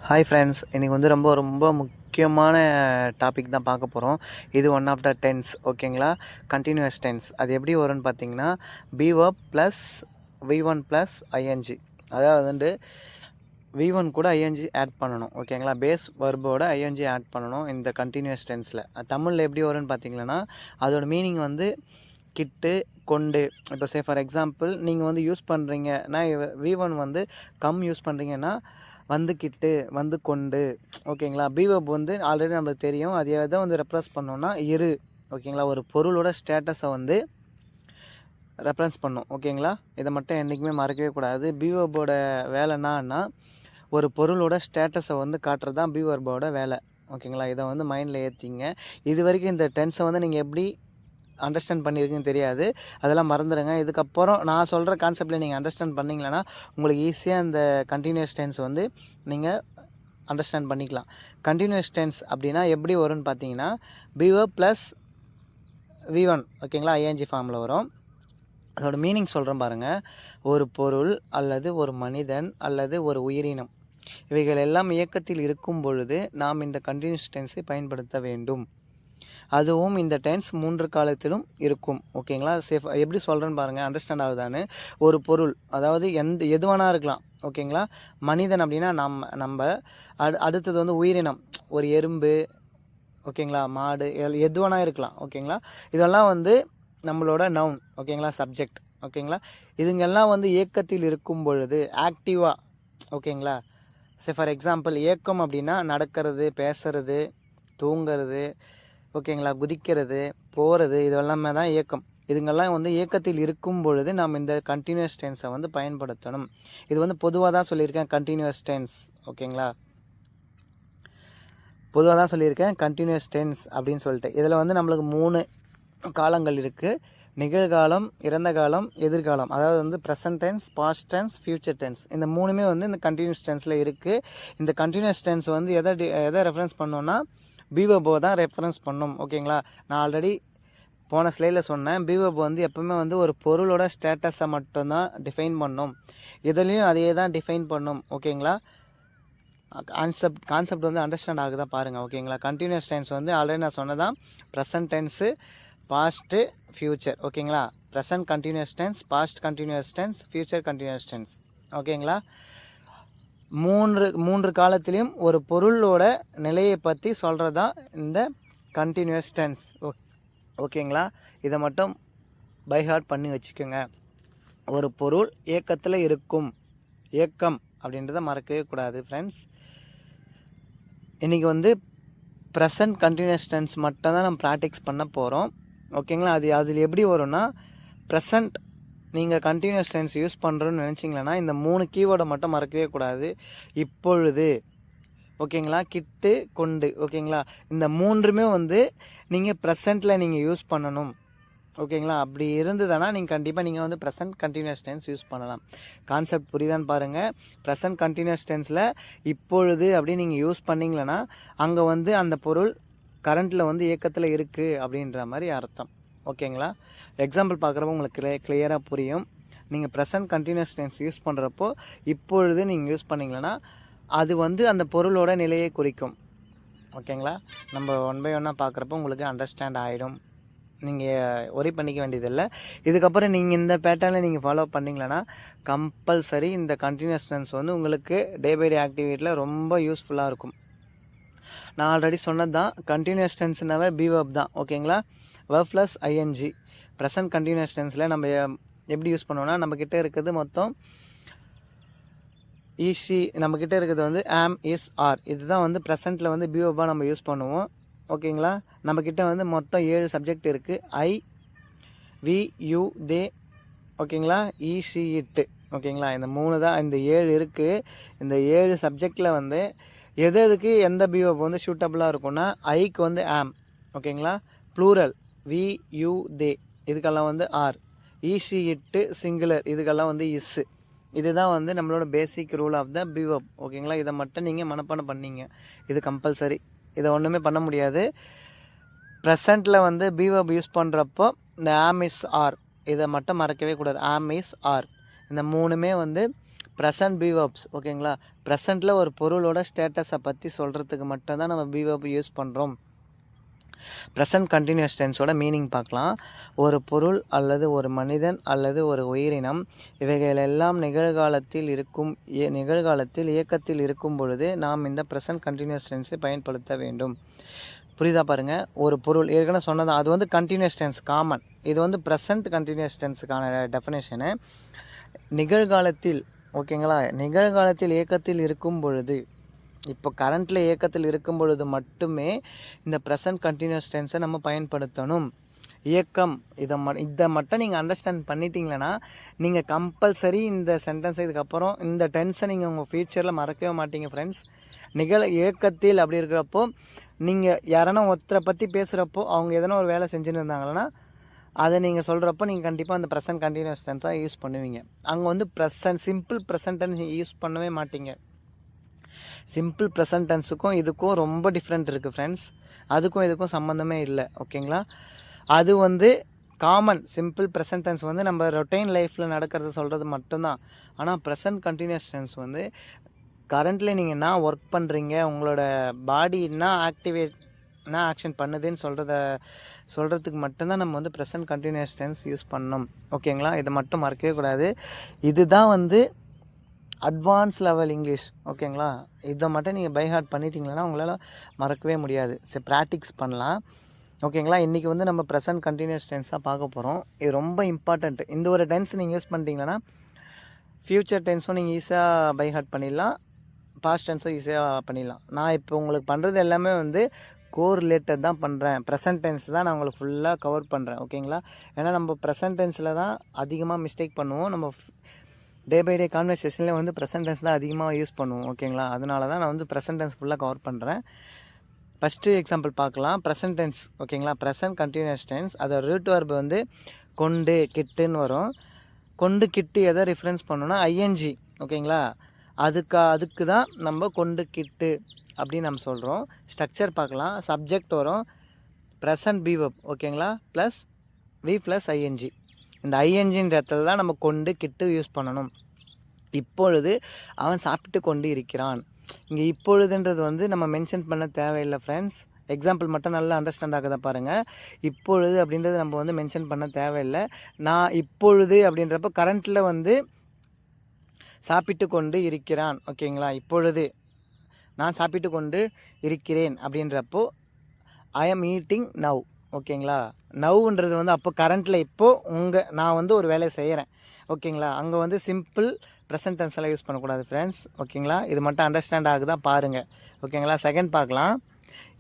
Hi friends, இன்றைக்கி வந்து ரொம்ப ரொம்ப முக்கியமான டாபிக் தான் பார்க்க போகிறோம். இது ஒன் ஆஃப் த டென்ஸ், ஓகேங்களா? Continuous tense. அது எப்படி வரும்னு பார்த்தீங்கன்னா, be verb plus V1 plus ING. அதாவது வந்து V1 கூட ஐஎன்ஜி ஆட் பண்ணணும், ஓகேங்களா? பேஸ் வெர்போட ஐஎன்ஜி ஆட் பண்ணணும் இந்த கண்டினியூஸ் டென்ஸில். தமிழில் எப்படி வரும்னு பார்த்தீங்கன்னா, அதோட மீனிங் வந்து கிட்டு, கொண்டு. இப்போ ஃபார் எக்ஸாம்பிள் நீங்கள் வந்து யூஸ் பண்ணுறீங்கன்னா, V1 வந்து கம் யூஸ் பண்ணுறீங்கன்னா வந்து கிட்டு, வந்து கொண்டு, ஓகேங்களா? பீவப் வந்து ஆல்ரெடி நம்மளுக்கு தெரியும். அது எதை வந்து ரெப்ரஸ் பண்ணோன்னா இரு, ஓகேங்களா? ஒரு பொருளோட ஸ்டேட்டஸை வந்து ரெஃபரன்ஸ் பண்ணும், ஓகேங்களா? இதை மட்டும் என்றைக்குமே மறக்கவே கூடாது. பீவர்போட வேலைன்னா ஒரு பொருளோட ஸ்டேட்டஸை வந்து காட்டுறது தான் பீவர்போட வேலை, ஓகேங்களா? இதை வந்து மைண்டில் ஏற்றிங்க. இது வரைக்கும் இந்த டென்ஸை வந்து நீங்கள் எப்படி அண்டர்ஸ்டாண்ட் பண்ணியிருக்குன்னு தெரியாது, அதெல்லாம் மறந்துடுங்க. இதுக்கப்புறம் நான் சொல்கிற கான்செப்டில் நீங்கள் அண்டர்ஸ்டாண்ட் பண்ணிங்களன்னா உங்களுக்கு ஈஸியாக இந்த கண்டினியூஸ் டென்ஸ் வந்து நீங்கள் அண்டர்ஸ்டாண்ட் பண்ணிக்கலாம். கண்டினியூஸ் டென்ஸ் அப்படின்னா எப்படி வரும்னு பார்த்தீங்கன்னா, பீவர் ப்ளஸ் V1, ஓகேங்களா? ஐஎன்ஜி ஃபார்மில் வரும். அதோட மீனிங் சொல்கிறேன் பாருங்கள். ஒரு பொருள் அல்லது ஒரு மனிதன் அல்லது ஒரு உயிரினம், இவைகள் எல்லாம் இயக்கத்தில் இருக்கும் பொழுது நாம் இந்த கண்டினியூஸ் டென்ஸை பயன்படுத்த வேண்டும். அதுவும் இந்த டென்ஸ் 3 காலத்திலும் இருக்கும், ஓகேங்களா? எப்படி சொல்கிறேன்னு பாருங்கள், அண்டர்ஸ்டாண்ட் ஆகுதான்னு. ஒரு பொருள், அதாவது எதுவானா இருக்கலாம், ஓகேங்களா? மனிதன் அப்படின்னா நம்ம அடுத்தது வந்து உயிரினம், ஒரு எறும்பு, ஓகேங்களா? மாடு, எதுவானா இருக்கலாம், ஓகேங்களா? இதெல்லாம் வந்து நம்மளோட நவுன், ஓகேங்களா? சப்ஜெக்ட், ஓகேங்களா? இதுங்கெல்லாம் வந்து இயக்கத்தில் இருக்கும் பொழுது ஆக்டிவாக, ஓகேங்களா? ஃபார் எக்ஸாம்பிள் இயக்கம் அப்படின்னா நடக்கிறது, பேசுறது, தூங்கிறது, ஓகேங்களா? குதிக்கிறது, போகிறது, இதெல்லாமே தான் இயக்கம். இதுங்கெல்லாம் வந்து இயக்கத்தில் இருக்கும் பொழுது நாம் இந்த கண்டினியூஸ் டென்ஸை வந்து பயன்படுத்தணும். இது வந்து பொதுவாக தான் சொல்லியிருக்கேன், கண்டினியூஸ் டென்ஸ், ஓகேங்களா? பொதுவாக தான் சொல்லியிருக்கேன் கண்டினியூஸ் டென்ஸ் அப்படின்னு சொல்லிட்டு. இதில் வந்து நம்மளுக்கு 3 காலங்கள் இருக்குது: நிகழ்காலம், இறந்த காலம், எதிர்காலம். அதாவது வந்து present tense, past tense, future tense. இந்த 3மே வந்து இந்த கண்டினியூஸ் டென்ஸில் இருக்குது. இந்த கண்டினியூஸ் டென்ஸ் வந்து எதை ரெஃபரன்ஸ் பண்ணோன்னா பீவர்போ தான் ரெஃபரன்ஸ் பண்ணும், ஓகேங்களா? நான் ஆல்ரெடி போன ஸ்லைடில் சொன்னேன், பீவர்போ வந்து எப்பவுமே வந்து ஒரு பொருளோட ஸ்டேட்டஸை மட்டும்தான் டிஃபைன் பண்ணும். இதுலேயும் அதே தான் டிஃபைன் பண்ணும், ஓகேங்களா? கான்செப்ட் வந்து அண்டர்ஸ்டாண்ட் ஆகுதா பாருங்கள், ஓகேங்களா? கண்டினியூஸ் டென்ஸ் வந்து ஆல்ரெடி நான் சொன்னதான் ப்ரெசன்ட் டென்ஸு, பாஸ்ட்டு, ஃப்யூச்சர், ஓகேங்களா? Present continuous tense, past continuous tense, future continuous tense, ஓகேங்களா? மூன்று காலத்திலையும் ஒரு பொருளோட நிலையை பற்றி சொல்கிறது தான் இந்த கண்டினியூஸ் டென்ஸ், ஓகேங்களா? இதை மட்டும் பைஹார்ட் பண்ணி வச்சுக்கோங்க. ஒரு பொருள் இயக்கத்தில் இருக்கும், இயக்கம் அப்படின்றத மறக்கவே கூடாது ஃப்ரெண்ட்ஸ். இன்றைக்கி வந்து ப்ரெசன்ட் கண்டினியூஸ் டென்ஸ் மட்டும் தான் நம்ம ப்ராக்டிஸ் பண்ண போகிறோம், ஓகேங்களா? அதில் எப்படி வரும்னா, ப்ரெசன்ட் நீங்கள் கண்டினியூஸ் டென்ஸ் யூஸ் பண்ணுறோன்னு நினச்சிங்களேன்னா இந்த 3 கீவேர்டை மட்டும் மறக்கவே கூடாது. இப்பொழுது, ஓகேங்களா? கிட்டு, கொண்டு, ஓகேங்களா? இந்த 3மே வந்து நீங்கள் ப்ரெசண்ட்டில் நீங்கள் யூஸ் பண்ணணும், ஓகேங்களா? அப்படி இருந்ததுன்னா நீங்கள் கண்டிப்பாக நீங்கள் வந்து ப்ரெசன்ட் கண்டினியூஸ் டென்ஸ் யூஸ் பண்ணலாம். கான்செப்ட் புரியுதான்னு பாருங்கள். ப்ரெசன்ட் கண்டினியூஸ் டென்ஸில் இப்பொழுது அப்படின்னு நீங்கள் யூஸ் பண்ணிங்களேன்னா அங்கே வந்து அந்த பொருள் கரண்ட்டில் வந்து இயக்கத்தில் இருக்குது அப்படின்ற மாதிரி அர்த்தம், ஓகேங்களா? எக்ஸாம்பிள் பார்க்குறப்போ உங்களுக்கு கிளியராக புரியும். நீங்கள் ப்ரெசன்ட் கண்டினியூஸ் டென்ஸ் யூஸ் பண்ணுறப்போ இப்பொழுது நீங்கள் யூஸ் பண்ணிங்களன்னா அது வந்து அந்த பொருளோட நிலையை குறிக்கும், ஓகேங்களா? நம்ம ஒன் பை ஒன்னாக பார்க்குறப்போ உங்களுக்கு அண்டர்ஸ்டாண்ட் ஆகிடும். நீங்கள் ஒரி பண்ணிக்க வேண்டியதில்லை. இதுக்கப்புறம் நீங்கள் இந்த பேட்டர்னில் நீங்கள் ஃபாலோ பண்ணிங்களன்னா கம்பல்சரி இந்த கண்டினியூஸ் டென்ஸ் வந்து உங்களுக்கு டே பை டே ஆக்டிவிட்டியில் ரொம்ப யூஸ்ஃபுல்லாக இருக்கும். நான் ஆல்ரெடி சொன்னது தான், கண்டினியூஸ் டென்ஸ்னாவே பீவர்ப் தான், ஓகேங்களா? Verb plus ING. Present continuous டென்ஸில் நம்ம எப்படி யூஸ் பண்ணுவோம்னா, நம்மக்கிட்ட இருக்கிறது மொத்தம் ஈஸி, நம்மக்கிட்ட இருக்கிறது வந்து ஆம், இஸ், ஆர். இதுதான் வந்து ப்ரெசண்ட்டில் வந்து பீவர்பாக நம்ம யூஸ் பண்ணுவோம், ஓகேங்களா? நம்மக்கிட்ட வந்து மொத்தம் 7 சப்ஜெக்ட் இருக்குது. ஐ, வி, யூ, தே, ஓகேங்களா? ஈஸி, இட்டு, ஓகேங்களா? இந்த 3 தான், இந்த 7 இருக்குது. இந்த 7 சப்ஜெக்டில் வந்து எதுக்கு எந்த பீவர்ப் வந்து சூட்டபுளாக இருக்கும்னா, ஐக்கு வந்து ஆம், ஓகேங்களா? ப்ளூரல் வி, யூ, தே, இதுக்கெல்லாம் வந்து ஆர். ஈஸி, இட்டு, சிங்குலர், இதுக்கெல்லாம் வந்து இஸ்ஸு. இதுதான் வந்து நம்மளோட பேசிக் ரூல் ஆஃப் த பீவர்ப், ஓகேங்களா? இதை மட்டும் நீங்கள் மனப்பாடம் பண்ணிங்க, இது கம்பல்சரி. இதை ஒன்றுமே பண்ண முடியாது. ப்ரெசண்ட்டில் வந்து பீவர்ப் யூஸ் பண்ணுறப்போ இந்த ஆம், இஸ், ஆர் இதை மட்டும் மறக்கவே கூடாது. ஆம், இஸ், ஆர் இந்த 3மே வந்து ப்ரெசன்ட் பீவர்ப்ஸ் ஓகேங்களா. ப்ரெசண்ட்டில் ஒரு பொருளோட ஸ்டேட்டஸை பற்றி சொல்கிறதுக்கு மட்டும்தான் நம்ம பீவர்ப் யூஸ் பண்ணுறோம். ப்ரெசன்ட் கண்டினியூஸ் டென்ஸோட மீனிங் பார்க்கலாம். ஒரு பொருள் அல்லது ஒரு மனிதன் அல்லது ஒரு உயிரினம் இவைகள் எல்லாம் நிகழ்காலத்தில் இயக்கத்தில் இருக்கும் பொழுது நாம் இந்த ப்ரெசன்ட் கண்டினியூஸ் டென்ஸை பயன்படுத்த வேண்டும். புரியுதா பாருங்கள். ஒரு பொருள் ஏற்கனவே சொன்னதான், அது வந்து கண்டினியூஸ் டென்ஸ் காமன். இது வந்து ப்ரெசன்ட் கண்டினியூஸ் டென்ஸுக்கான டெஃபினேஷனு. நிகழ்காலத்தில் ஓகேங்களா, நிகழ்காலத்தில் இயக்கத்தில் இருக்கும் பொழுது, இப்போ கரண்ட்டில் இயக்கத்தில் இருக்கும் பொழுது மட்டுமே இந்த ப்ரெசன்ட் கண்டினியூஸ் டென்ஸை நம்ம பயன்படுத்தணும். இயக்கம் இதை மட்டும் நீங்கள் அண்டர்ஸ்டாண்ட் பண்ணிட்டீங்களன்னா நீங்கள் கம்பல்சரி இந்த சென்டென்ஸை இதுக்கப்புறம் இந்த டென்ஸை நீங்கள் உங்கள் ஃப்யூச்சரில் மறக்கவே மாட்டீங்க ஃப்ரெண்ட்ஸ். இயக்கத்தில் அப்படி இருக்கிறப்போ நீங்கள் யாரானா ஒருத்தரை பற்றி பேசுகிறப்போ அவங்க எதனா ஒரு வேலை செஞ்சுன்னு இருந்தாங்கன்னா அதை நீங்கள் சொல்கிறப்போ நீங்கள் கண்டிப்பாக அந்த ப்ரெசன்ட் கண்டினியூஸ் டென்ஸாக யூஸ் பண்ணுவீங்க. அங்கே வந்து சிம்பிள் ப்ரெசன்ட் டென்ஸ் யூஸ் பண்ணவே மாட்டீங்க. சிம்பிள் ப்ரெசன்ட் டென்ஸுக்கும் இதுக்கும் ரொம்ப டிஃப்ரெண்ட் இருக்குது ஃப்ரெண்ட்ஸ். அதுக்கும் இதுக்கும் சம்மந்தமே இல்லை ஓகேங்களா. அது வந்து காமன். சிம்பிள் ப்ரெசன்ட் டென்ஸ் வந்து நம்ம ரொட்டைன் லைஃப்பில் நடக்கிறது சொல்கிறது மட்டும்தான். ஆனால் ப்ரெசன்ட் கண்டினியூஸ் டென்ஸ் வந்து கரண்ட்டில் நீங்கள் என்ன ஒர்க் பண்ணுறீங்க, உங்களோட பாடி என்ன ஆக்ஷன் பண்ணுதுன்னு சொல்கிறதுக்கு மட்டும்தான் நம்ம வந்து ப்ரெசன்ட் கண்டினியூஸ் டென்ஸ் யூஸ் பண்ணணும் ஓகேங்களா. இதை மட்டும் மறக்கவே கூடாது. இதுதான் வந்து அட்வான்ஸ் லெவல் இங்கிலீஷ் ஓகேங்களா. இதை மட்டும் நீங்கள் பை ஹார்ட் பண்ணிட்டீங்கன்னா உங்களால் மறக்கவே முடியாது. சரி, ப்ராக்டிக்ஸ் பண்ணலாம் ஓகேங்களா. இன்றைக்கி வந்து நம்ம ப்ரெசன்ட் கண்டினியூஸ் டென்ஸாக பார்க்க போகிறோம். இது ரொம்ப இம்பார்ட்டண்ட். இந்த ஒரு டென்ஸ் நீங்கள் யூஸ் பண்ணிட்டீங்கன்னா ஃப்யூச்சர் டென்ஸும் நீங்கள் ஈஸியாக பை ஹார்ட் பண்ணிடலாம், பாஸ்ட் டென்ஸும் ஈஸியாக பண்ணிடலாம். நான் இப்போ உங்களுக்கு பண்ணுறது எல்லாமே வந்து கோரிலேட்டட் தான் பண்ணுறேன். ப்ரெசன்ட் டென்ஸ் தான் நான் உங்களுக்கு ஃபுல்லாக கவர் பண்ணுறேன் ஓகேங்களா. ஏன்னா நம்ம ப்ரெசன்ட் டென்ஸில் தான் அதிகமாக மிஸ்டேக் பண்ணுவோம். நம்ம டே பை டே கான்வர்சேஷனில் வந்து ப்ரெசன்ட் டென்ஸ் தான் அதிகமாக யூஸ் பண்ணுவோம் ஓகேங்களா. அதனால தான் நான் வந்து ப்ரெசன்ட் டென்ஸ் ஃபுல்லாக கவர் பண்ணுறேன். ஃபஸ்ட்டு எக்ஸாம்பிள் பார்க்கலாம். ப்ரெசன்ட் டென்ஸ் ஓகேங்களா. ப்ரெசன்ட் கண்டினியூஸ் டென்ஸ் அதோட ரூட் வர்பு வந்து கொண்டு கிட்டுன்னு வரும். கொண்டு கிட்டு எதை ரெஃபரன்ஸ் பண்ணோன்னா ஐஎன்ஜி ஓகேங்களா. அதுக்கு தான் நம்ம கொண்டு கிட்டு அப்படின்னு நம்ம சொல்கிறோம். ஸ்ட்ரக்சர் பார்க்கலாம். சப்ஜெக்ட் வரும், ப்ரெசன்ட் பீவர்ப் ஓகேங்களா, ப்ளஸ் வி ப்ளஸ் ஐஎன்ஜி. இந்த ஐஎன்ஜின்ற இடத்துல தான் நம்ம கொண்டு கிட்டு யூஸ் பண்ணணும். இப்பொழுது அவன் சாப்பிட்டு கொண்டு இருக்கிறான். இங்கே இப்பொழுதுன்றது வந்து நம்ம மென்ஷன் பண்ண தேவையில்லை ஃப்ரெண்ட்ஸ். எக்ஸாம்பிள் மட்டும் நல்லா அண்டர்ஸ்டாண்ட் ஆகுதா பாருங்கள். இப்பொழுது அப்படின்றது நம்ம வந்து மென்ஷன் பண்ண தேவையில்லை. நான் இப்பொழுது அப்படின்றப்போ கரண்ட்டில் வந்து சாப்பிட்டு கொண்டு இருக்கிறான் ஓகேங்களா. இப்பொழுது நான் சாப்பிட்டு கொண்டு இருக்கிறேன் அப்படின்றப்போ ஐ ஆம் ஈட்டிங் நவ் ஓகேங்களா. நவ்ன்றது வந்து அப்போ கரண்ட்டில் இப்போது நான் வந்து ஒரு வேலையை செய்கிறேன் ஓகேங்களா. அங்கே வந்து சிம்பிள் ப்ரெசன்ட் டென்ஸ் எல்லாம் யூஸ் பண்ணக்கூடாது ஃப்ரெண்ட்ஸ் ஓகேங்களா. இது மட்டும் அண்டர்ஸ்டாண்ட் ஆகுதா பாருங்கள் ஓகேங்களா. செகண்ட் பார்க்கலாம்.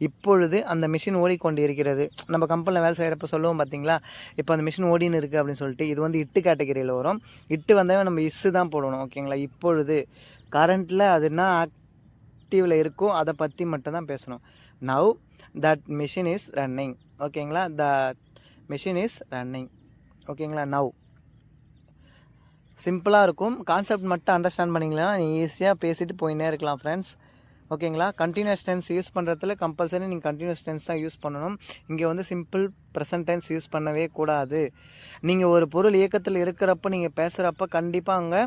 இப்பொழுது அந்த மிஷின் ஓடிக்கொண்டு இருக்கிறது. நம்ம கம்பெனியில் வேலை செய்கிறப்ப சொல்லுவோம் பார்த்தீங்களா, இப்போ அந்த மிஷின் ஓடின்னு இருக்குது அப்படின்னு சொல்லிட்டு. இது வந்து இட்டு கேட்டகரியில் வரும். இட்டு வந்தாவே நம்ம இஸ்ஸு தான் போடணும் ஓகேங்களா. இப்பொழுது கரண்ட்டில் அது என்ன ஆக்டிவில் இருக்கோ அதை பற்றி மட்டும் தான் பேசணும். Now that machine is running ஓகேங்களா. தட் மிஷின் இஸ் ரன்னிங் ஓகேங்களா. நவ் சிம்பிளாக இருக்கும். கான்செப்ட் மட்டும் அண்டர்ஸ்டாண்ட் பண்ணிங்களா நீங்கள் ஈஸியாக பேசிட்டு போயின்னே இருக்கலாம் ஃப்ரெண்ட்ஸ் ஓகேங்களா. கண்டினியூஸ் டென்ஸ் யூஸ் பண்ணுறதுல கம்பல்சரி நீங்கள் கண்டினியூஸ் டென்ஸ் தான் யூஸ் பண்ணணும். இங்கே வந்து சிம்பிள் ப்ரெசன்ட் டென்ஸ் யூஸ் பண்ணவே கூடாது. நீங்கள் ஒரு பொருள் இயக்கத்தில் இருக்கிறப்ப நீங்கள் பேசுகிறப்ப கண்டிப்பாக அங்கே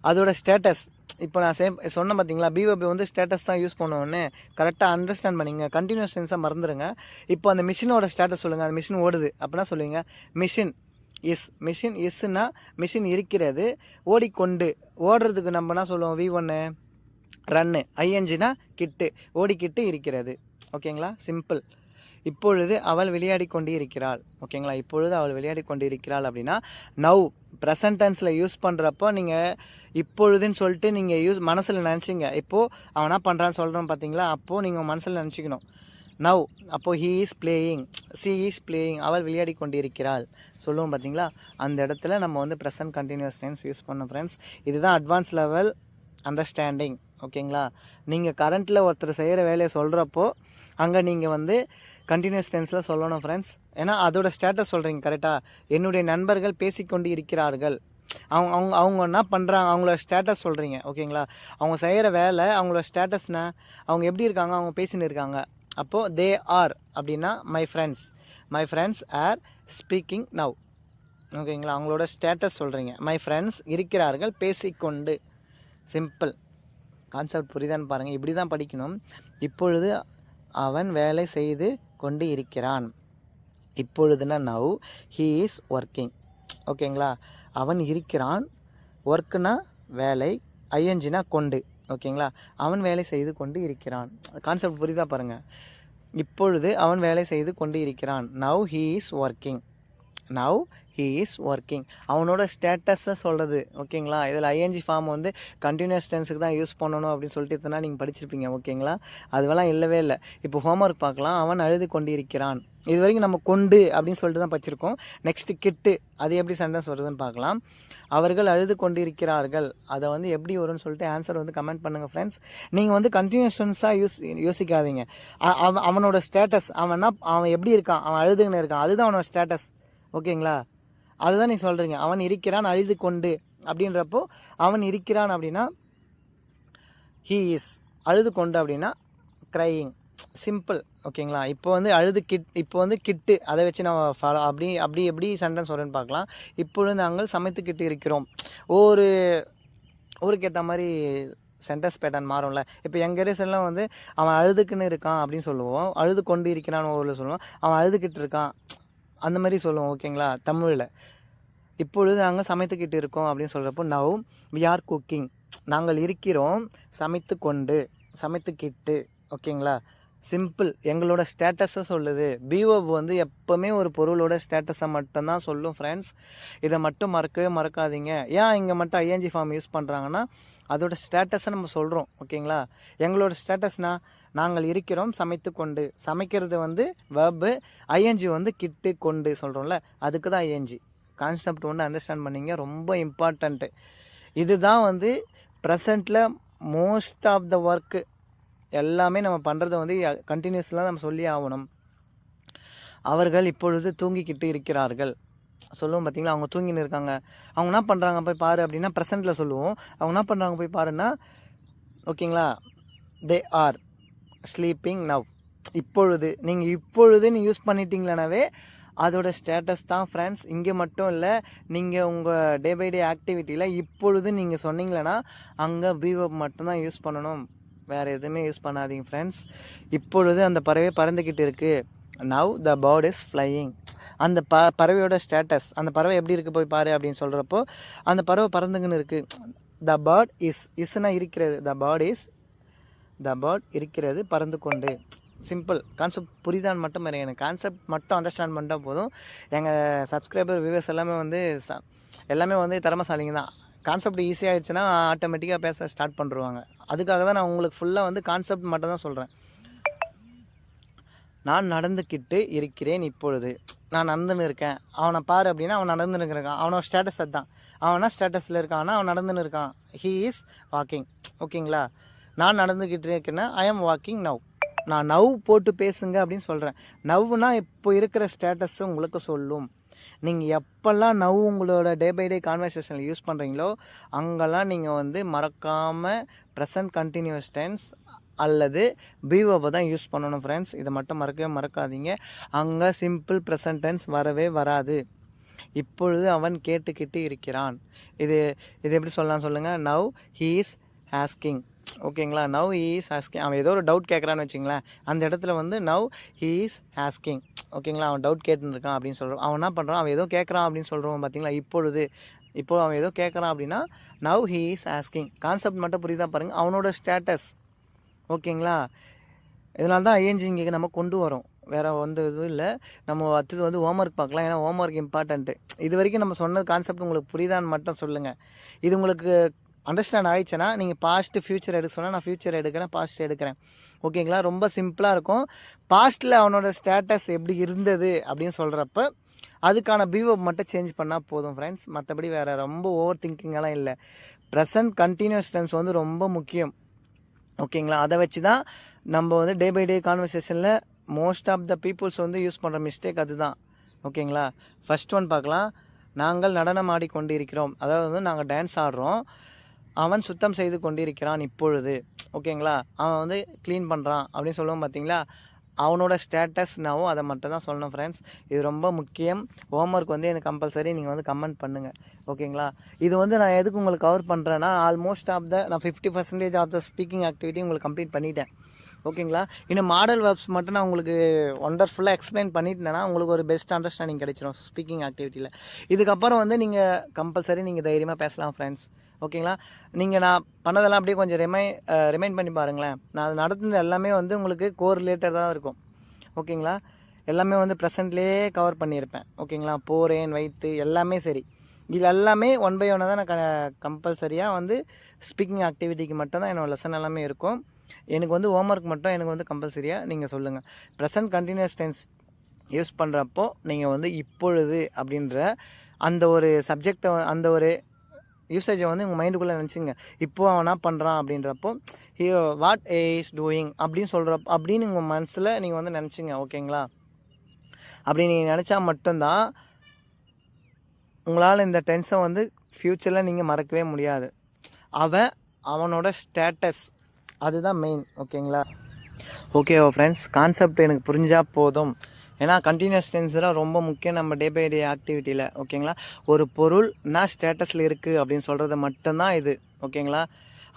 அதோட ஸ்டேட்டஸ், இப்போ நான் சொன்ன பார்த்தீங்களா, பிஓபி வந்து ஸ்டேட்டஸ் தான் யூஸ் பண்ணுவோன்னு கரெக்டாக அண்டர்ஸ்டாண்ட் பண்ணிங்க. கண்டினியூஸ் டென்ஸாக மறந்துடுங்க. இப்போ அந்த மிஷினோட ஸ்டேட்டஸ் சொல்லுங்கள். அந்த மிஷின் ஓடுது அப்படின்னா சொல்லுவீங்க மிஷின் இஸ்ன்னா மிஷின் இருக்கிறது, ஓடிக்கொண்டு. ஓடுறதுக்கு நம்ம என்ன சொல்லுவோம், V1 ரன்னு, ஐஎன்ஜினா கிட்டு, ஓடிக்கிட்டு இருக்கிறது ஓகேங்களா. சிம்பிள். இப்பொழுது அவள் விளையாடி கொண்டு இருக்கிறாள் ஓகேங்களா. இப்பொழுது அவள் விளையாடி கொண்டு இருக்கிறாள் அப்படின்னா நவ் ப்ரெசன்ட் டென்ஸில் யூஸ் பண்ணுறப்போ நீங்கள் இப்பொழுதுன்னு சொல்லிட்டு நீங்கள் மனசில் நினச்சிங்க. இப்போது அவனா பண்ணுறான்னு சொல்கிறோம் பார்த்தீங்களா, அப்போது நீங்கள் மனசில் நினச்சிக்கணும் நவ். அப்போது he is playing, C is playing, அவள் விளையாடி கொண்டு இருக்கிறாள் சொல்லுவோம் பார்த்தீங்களா. அந்த இடத்துல நம்ம வந்து ப்ரெசன்ட் கண்டினியூஸ் டென்ஸ் யூஸ் பண்ணோம் ஃப்ரெண்ட்ஸ். இதுதான் அட்வான்ஸ் லெவல் அண்டர்ஸ்டாண்டிங் ஓகேங்களா. நீங்கள் கரண்ட்டில் ஒருத்தர் செய்கிற வேலையை சொல்கிறப்போ அங்கே நீங்கள் வந்து கண்டினியூஸ் டென்ஸில் சொல்லணும் ஃப்ரெண்ட்ஸ். ஏன்னா அதோட ஸ்டேட்டஸ் சொல்கிறீங்க கரெக்டாக. என்னுடைய நண்பர்கள் பேசிக்கொண்டு இருக்கிறார்கள், அவங்க என்ன பண்ணுறாங்க, அவங்களோட ஸ்டேட்டஸ் சொல்கிறீங்க ஓகேங்களா. அவங்க செய்கிற வேலை அவங்களோட ஸ்டேட்டஸ்னா அவங்க எப்படி இருக்காங்க, அவங்க பேசின்னு இருக்காங்க. அப்போது தே ஆர் அப்படின்னா my friends are speaking now ஓகேங்களா. அவங்களோட ஸ்டேட்டஸ் சொல்கிறீங்க. மை ஃப்ரெண்ட்ஸ் இருக்கிறார்கள் பேசிக்கொண்டு சிம்பிள். கான்செப்ட் புரியுதான்னு பாருங்கள். இப்படி தான் படிக்கணும். இப்பொழுது அவன் வேலை செய்து கொண்டு இருக்கிறான். இப்பொழுதுனா நவ் ஹீ இஸ் ஒர்க்கிங். ஓகேங்களா? அவன் இருக்கிறான், ஒர்க்குனா வேலை, ஐஎன்ஜினா கொண்டு. ஓகேங்களா? அவன் வேலை செய்து கொண்டு இருக்கிறான். கான்செப்ட் புரியுதா பாருங்கள். இப்பொழுது அவன் வேலை செய்து கொண்டு இருக்கிறான். Now he is working. Now he is working. அவனோட ஸ்டேட்டஸை சொல்கிறது. ஓகேங்களா? இதில் ஐஎன்ஜி ஃபார்ம் வந்து கண்டினியூஸ் டென்ஸுக்கு தான் யூஸ் பண்ணணும் அப்படின்னு சொல்லிட்டு இத்தனை நீங்கள் படிச்சிருப்பீங்க. ஓகேங்களா? அதுவெல்லாம் இல்லவே இல்லை. இப்போ ஹோம்ஒர்க் பார்க்கலாம். அவன் அழுது கொண்டு இருக்கிறான். இது வரைக்கும் நம்ம கொண்டு அப்படின்னு சொல்லிட்டு தான் படிச்சிருக்கோம். நெக்ஸ்ட்டு கிட்டு, அது எப்படி சென்டென்ஸ் வருதுன்னு பார்க்கலாம். அவர்கள் அழுது கொண்டு இருக்கிறார்கள். அதை வந்து எப்படி வரும்னு சொல்லிட்டு ஆன்சர் வந்து கமெண்ட் பண்ணுங்கள் ஃப்ரெண்ட்ஸ். நீங்கள் வந்து கண்டினியூஷன்ஸாக யோசிக்காதீங்க. அவனோட ஸ்டேட்டஸ், அவன் எப்படி இருக்கான், அவன் அழுதுன்னு இருக்கான், அதுதான் அவனோட ஸ்டேட்டஸ். ஓகேங்களா? அதுதான் நீ சொல்கிறீங்க. அவன் இருக்கிறான் அழுது கொண்டு அப்படின்றப்போ அவன் இருக்கிறான் அப்படின்னா ஹீ இஸ், அழுது கொண்டு அப்படின்னா க்ரையிங். சிம்பிள். ஓகேங்களா? இப்போ வந்து இப்போ வந்து கிட்டு, அதை வச்சு நம்ம ஃபாலோ அப்படி எப்படி சென்டென்ஸ் வரும்னு பார்க்கலாம். இப்பொழுது நாங்கள் சமைத்துக்கிட்டு இருக்கிறோம். ஊருக்கு ஏற்ற மாதிரி சென்டென்ஸ் பேட்டர்ன் மாறும்ல. இப்போ எங்கள் ஏரியாஸ்லாம் வந்து அவன் அழுதுக்குன்னு இருக்கான் அப்படின்னு சொல்லுவோம். அழுது கொண்டு இருக்கிறான்னு ஊரில் சொல்லுவோம். அவன் அழுதுகிட்டு இருக்கான் அந்த மாதிரி சொல்லுவோம். ஓகேங்களா? தமிழில் இப்பொழுது நாங்கள் சமைத்துக்கிட்டு இருக்கோம் அப்படின்னு சொல்கிறப்போ நவ் வி ஆர் குக்கிங். நாங்கள் இருக்கிறோம் சமைத்துக்கிட்டு. ஓகேங்களா? சிம்பிள். எங்களோட ஸ்டேட்டஸை சொல்லுது. பிஓப் வந்து எப்போவுமே ஒரு பொருளோட ஸ்டேட்டஸை மட்டும்தான் சொல்லும் ஃப்ரெண்ட்ஸ். இதை மட்டும் மறக்கவே மறக்காதீங்க. ஏன் இங்கே மட்டும் ஐஎன்ஜி ஃபார்ம் யூஸ் பண்ணுறாங்கன்னா அதோட ஸ்டேட்டஸை நம்ம சொல்கிறோம். ஓகேங்களா? எங்களோட ஸ்டேட்டஸ்னால் நாங்கள் இருக்கிறோம் சமைத்து கொண்டு. சமைக்கிறது வந்து வெர்பு, ஐஎன்ஜி வந்து கிட்டு கொண்டு சொல்கிறோம்ல, அதுக்கு தான் ஐஎன்ஜி. கான்செப்ட் ஒன்று அண்டர்ஸ்டாண்ட் பண்ணிங்க, ரொம்ப இம்பார்ட்டண்ட்டு. இதுதான் வந்து ப்ரெசண்ட்டில் மோஸ்ட் ஆஃப் த ஒர்க்கு எல்லாமே நம்ம பண்ணுறத வந்து கண்டினியூஸ்லாம் நம்ம சொல்லி ஆகணும். அவர்கள் இப்பொழுது தூங்கிக்கிட்டு இருக்கிறார்கள் சொல்லுவோம் பார்த்தீங்களா? அவங்க தூங்கின்னு இருக்காங்க. அவங்க என்ன பண்ணுறாங்க போய் பாரு அப்படின்னா ப்ரெசென்ட்டில் சொல்லுவோம். அவங்க என்ன பண்ணுறாங்க போய் பாருன்னா, ஓகேங்களா, தே ஆர் ஸ்லீப்பிங் நவ். இப்பொழுது நீங்கள் இப்பொழுதுன்னு யூஸ் பண்ணிட்டீங்களானாவே அதோட ஸ்டேட்டஸ் தான் ஃப்ரெண்ட்ஸ். இங்கே மட்டும் இல்லை, நீங்கள் உங்கள் டே பை டே ஆக்டிவிட்டியில் இப்பொழுது நீங்கள் சொன்னீங்களன்னா அங்கே பீவப் மட்டும்தான் யூஸ் பண்ணணும், வேறு எதுவுமே யூஸ் பண்ணாதீங்க ஃப்ரெண்ட்ஸ். இப்பொழுது அந்த பறவை பறந்துக்கிட்டு இருக்குது. Now the bird is flying. அந்த பறவையோட ஸ்டேட்டஸ், அந்த பறவை எப்படி இருக்குது போய் பாரு அப்படின்னு சொல்கிறப்போ அந்த பறவை பறந்துங்கன்னு இருக்குது. த பேர்ட் இஸ்னா இருக்கிறது. த பேர்ட் இருக்கிறது பறந்து கொண்டு. சிம்பிள். கான்செப்ட் புரிதான்னு மட்டும் எனக்கு கான்செப்ட் மட்டும் அண்டர்ஸ்டாண்ட் பண்ணிட்டால் போதும். எங்கள் சப்ஸ்கிரைபர் வியூவர்ஸ் எல்லாமே வந்து திறமைசாலிங்க தான். கான்செப்ட் ஈஸியாகிடுச்சுன்னா ஆட்டோமேட்டிக்காக பேச ஸ்டார்ட் பண்ணுருவாங்க. அதுக்காக தான் நான் உங்களுக்கு ஃபுல்லாக வந்து கான்செப்ட் மட்டும் தான் சொல்கிறேன். நான் நடந்துக்கிட்டு இருக்கிறேன் இப்பொழுது. நான் நடந்துன்னு இருக்கேன். அவனை பாரு அப்படின்னா அவன் நடந்துன்னு இருக்கான். அவனோட ஸ்டேட்டஸ் அதுதான். அவனா ஸ்டேட்டஸில் இருக்கான்னா அவன் நடந்துன்னு இருக்கான். He is walking. ஓகேங்களா? நான் நடந்துக்கிட்டு இருக்கேன்னா ஐ எம் வாக்கிங் நவ். நான் நவ் போட்டு பேசுங்க அப்படின்னு சொல்கிறேன். நவ்னா இப்போ இருக்கிற ஸ்டேட்டஸை உங்களுக்கு சொல்லும். நீங்கள் எப்போல்லாம் நவ் உங்களோட டே பை டே கான்வர்சேஷனில் யூஸ் பண்ணுறீங்களோ அங்கெல்லாம் நீங்கள் வந்து மறக்காமல் ப்ரெசன்ட் கண்டினியூஸ் டென்ஸ் அல்லது பீவர்பை தான் யூஸ் பண்ணணும் ஃப்ரெண்ட்ஸ். இதை மட்டும் மறக்காதீங்க. அங்கே சிம்பிள் ப்ரெசன்ட் டென்ஸ் வரவே வராது. இப்பொழுது அவன் கேட்டுக்கிட்டு இருக்கிறான். இது எப்படி சொல்லலாம் சொல்லுங்கள்? Now he is asking. ஓகேங்களா? Now he is asking. அவன் ஏதோ ஒரு டவுட் கேட்குறான்னு வச்சிங்களேன், அந்த இடத்துல வந்து நவ் ஹீ இஸ் ஆஸ்கிங். ஓகேங்களா? அவன் டவுட் கேட்டுன்னு இருக்கான் அப்படின்னு சொல்கிறான். அவன் என்ன பண்ணுறான், அவன் ஏதோ கேட்குறான் அப்படின்னு சொல்கிறோம் பார்த்தீங்களா? இப்போது அவன் ஏதோ கேட்குறான் அப்படின்னா now he is asking. Concept மட்டும் புரியுதா பாருங்கள். அவனோட ஸ்டேட்டஸ். ஓகேங்களா? இதனால தான் ஐஎன்ஜி இங்கே நம்ம கொண்டு வரோம். வேறு வந்து இதுவும் இல்லை. நம்ம அடுத்தது வந்து ஹோம்ஒர்க் பார்க்கலாம். ஏன்னா ஹோம்ஒர்க் இம்பார்ட்டண்ட்டு. இது வரைக்கும் நம்ம சொன்னது கான்செப்ட் உங்களுக்கு புரியுதான்னு மட்டும் சொல்லுங்கள். இது உங்களுக்கு அண்டர்ஸ்டாண்ட் ஆகிடுச்சுன்னா நீங்கள் பாஸ்ட்டு ஃப்யூச்சர் எடுக்க சொன்னால் நான் ஃப்யூச்சர் எடுக்கிறேன், பாஸ்ட் எடுக்கிறேன். ஓகேங்களா? ரொம்ப சிம்பிளாக இருக்கும். பாஸ்ட்டில் அவனோட ஸ்டேட்டஸ் எப்படி இருந்தது அப்படின்னு சொல்கிறப்ப அதுக்கான பீவப் மட்டும் சேஞ்ச் பண்ணால் போதும் ஃப்ரெண்ட்ஸ். மற்றபடி வேறு ரொம்ப ஓவர் திங்கிங்கெல்லாம் இல்லை. ப்ரெசன்ட் கண்டினியூஸ் டென்ஸ் வந்து ரொம்ப முக்கியம். ஓகேங்களா? அதை வச்சு தான் நம்ம வந்து டே பை டே கான்வர்சேஷனில் மோஸ்ட் ஆஃப் த பீப்புள்ஸ் வந்து யூஸ் பண்ணுற மிஸ்டேக் அதுதான். ஓகேங்களா? ஃபஸ்ட் ஒன் பார்க்கலாம். நாங்கள் நடனம் ஆடிக்கொண்டு இருக்கிறோம். அதாவது வந்து நாங்கள் டான்ஸ் ஆடுறோம். அவன் சுத்தம் செய்து கொண்டிருக்கிறான் இப்பொழுது. ஓகேங்களா? அவன் வந்து க்ளீன் பண்ணுறான் அப்படின்னு சொல்லுவோம் பார்த்தீங்களா? அவனோட ஸ்டேட்டஸ் என்னவோ அதை மட்டும் தான் சொல்லணும் ஃப்ரெண்ட்ஸ். இது ரொம்ப முக்கியம். ஹோம்ஒர்க் வந்து எனக்கு கம்பல்சரி நீங்கள் வந்து கமெண்ட் பண்ணுங்கள், ஓகேங்களா? இது வந்து நான் எதுக்கு உங்களுக்கு கவர் பண்ணுறேன்னா, ஆல்மோஸ்ட் நான் 50% ஆஃப் த ஸ்பீக்கிங் ஆக்டிவிட்டி உங்களுக்கு கம்ப்ளீட் பண்ணிட்டேன், ஓகேங்களா? இன்னும் மாடல் வேர்ப்ஸ் மட்டும் நான் உங்களுக்கு ஒண்டர்ஃபுல்லாக எக்ஸ்பிளைன் பண்ணிட்டேன்னா உங்களுக்கு ஒரு பெஸ்ட் அண்டர்ஸ்டாண்டிங் கிடைச்சிரும் ஸ்பீக்கிங் ஆக்டிவிட்டியில். இதுக்கப்புறம் வந்து நீங்கள் கம்பல்சரி நீங்கள் தைரியமாக பேசலாம் ஃப்ரெண்ட்ஸ், ஓகேங்களா? நீங்கள் நான் பண்ணதெல்லாம் அப்படியே கொஞ்சம் ரிமைண்ட் பண்ணி பாருங்களேன். நான் நடத்துனது எல்லாமே வந்து உங்களுக்கு கோர் ரிலேட்டடாக தான் இருக்கும், ஓகேங்களா? எல்லாமே வந்து ப்ரெசென்ட்லேயே கவர் பண்ணியிருப்பேன், ஓகேங்களா? போகிறேன் வைத்து எல்லாமே சரி. இது எல்லாமே 1 பை 1 தான் நான் கம்பல்சரியாக வந்து ஸ்பீக்கிங் ஆக்டிவிட்டிக்கு மட்டும் தான் என்னோடய லெசன் எல்லாமே இருக்கும். எனக்கு வந்து ஹோம்ஒர்க் மட்டும் எனக்கு வந்து கம்பல்சரியாக நீங்கள் சொல்லுங்கள். ப்ரெசன்ட் கண்டினியூஸ் டென்ஸ் யூஸ் பண்ணுறப்போ நீங்கள் வந்து இப்பொழுது அப்படின்ற அந்த ஒரு சப்ஜெக்டை அந்த ஒரு யூசேஜை வந்து உங்கள் மைண்டுக்குள்ளே நினச்சிங்க. இப்போது அவனா பண்ணுறான் அப்படின்றப்போ வாட் இஸ் டூயிங் அப்படின்னு சொல்கிறப்ப அப்படின்னு உங்கள் மனசில் நீங்கள் வந்து நினச்சிங்க, ஓகேங்களா? அப்படி நீங்கள் நினச்சா மட்டும்தான் உங்களால் இந்த டென்ஸை வந்து ஃப்யூச்சரில் நீங்கள் மறக்கவே முடியாது. அவனோட ஸ்டேட்டஸ் அதுதான் மெயின், ஓகேங்களா? ஓகேவா ஃப்ரெண்ட்ஸ், கான்செப்ட் எனக்கு புரிஞ்சால் போதும். ஏன்னா கண்டினியூஸ் டென்ஸ்லாம் ரொம்ப முக்கியம் நம்ம டே பை டே ஆக்டிவிட்டியில், ஓகேங்களா? ஒரு பொருள் என்ன ஸ்டேட்டஸில் இருக்குது அப்படின்னு சொல்கிறது மட்டும்தான் இது, ஓகேங்களா?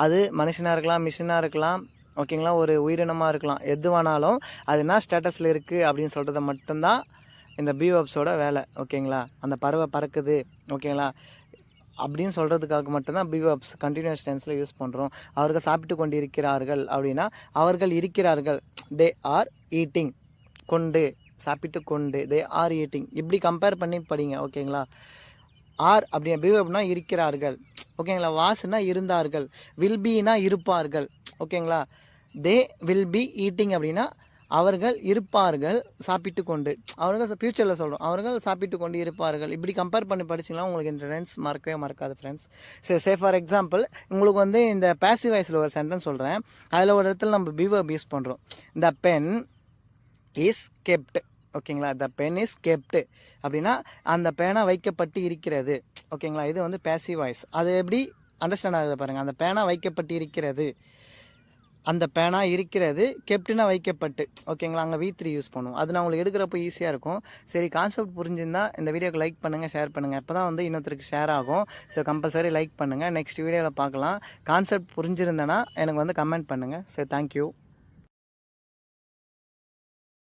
அது மனுஷனாக இருக்கலாம், மிஷினாக இருக்கலாம், ஓகேங்களா? ஒரு உயிரினமாக இருக்கலாம், எது வேணாலும் அது என்ன ஸ்டேட்டஸில் இருக்குது அப்படின்னு சொல்கிறது மட்டும்தான் இந்த பிவேர்ப்ஸோட வேலை, ஓகேங்களா? அந்த பறவை பறக்குது, ஓகேங்களா, அப்படின்னு சொல்கிறதுக்காக மட்டும்தான் பிவேர்ப்ஸ் கண்டினியூஸ் டென்ஸில் யூஸ் பண்ணுறோம். அவர்கள் சாப்பிட்டு கொண்டு இருக்கிறார்கள் அப்படின்னா அவர்கள் இருக்கிறார்கள், தே ஆர் ஈட்டிங், கொண்டு சாப்பிட்டு கொண்டு, தே ஆர் ஈட்டிங், இப்படி கம்பேர் பண்ணி படிங்க, ஓகேங்களா? ஆர் அப்படின்னா பிவேர்ப்னா இருக்கிறார்கள், ஓகேங்களா? வாஸ்னா இருந்தார்கள், வில் பீனா இருப்பார்கள், ஓகேங்களா? தே வில் பி ஈட்டிங் அப்படின்னா அவர்கள் இருப்பார்கள் சாப்பிட்டு கொண்டு, அவர்கள் ஃப்யூச்சரில் சொல்கிறோம், அவர்கள் சாப்பிட்டு கொண்டு இருப்பார்கள். இப்படி கம்பேர் பண்ணி படிச்சிங்கன்னா உங்களுக்கு இந்த டென்ஸ் மறக்கவே மறக்காது ஃப்ரெண்ட்ஸ். சரி, ஃபார் எக்ஸாம்பிள் உங்களுக்கு வந்து இந்த பேசிவ் வாய்ஸில் ஒரு சென்டென்ஸ் சொல்கிறேன். அதில் ஒரு இடத்துல நம்ம பிவேர்ப் யூஸ் பண்ணுறோம். த பென் இஸ் கெப்ட், ஓகேங்களா? த பென் இஸ் கெப்ட் அப்படின்னா அந்த பேனா வைக்கப்பட்டு இருக்கிறது, ஓகேங்களா? இது வந்து பேசிவ் வாய்ஸ். அது எப்படி அண்டர்ஸ்டாண்ட் ஆகுது பாருங்கள். அந்த பேனா வைக்கப்பட்டு இருக்கிறது, அந்த பேனா இருக்கிறது, கெப்டுனா வைக்கப்பட்டு, ஓகேங்களா? அங்கே V3 யூஸ் பண்ணுவோம். அது நான் உங்களுக்கு எடுக்கிறப்போ ஈஸியாக இருக்கும். சரி, கான்செப்ட் புரிஞ்சிருந்தால் இந்த வீடியோக்கு லைக் பண்ணுங்கள், ஷேர் பண்ணுங்கள். அப்போ தான் வந்து இன்னொருத்தருக்கு ஷேர் ஆகும். ஸோ கம்பல்சரி லைக் பண்ணுங்கள். நெக்ஸ்ட் வீடியோவில் பார்க்கலாம். கான்செப்ட் புரிஞ்சிருந்தேன்னா எனக்கு வந்து கமெண்ட் பண்ணுங்கள். சரி, தேங்க்யூ.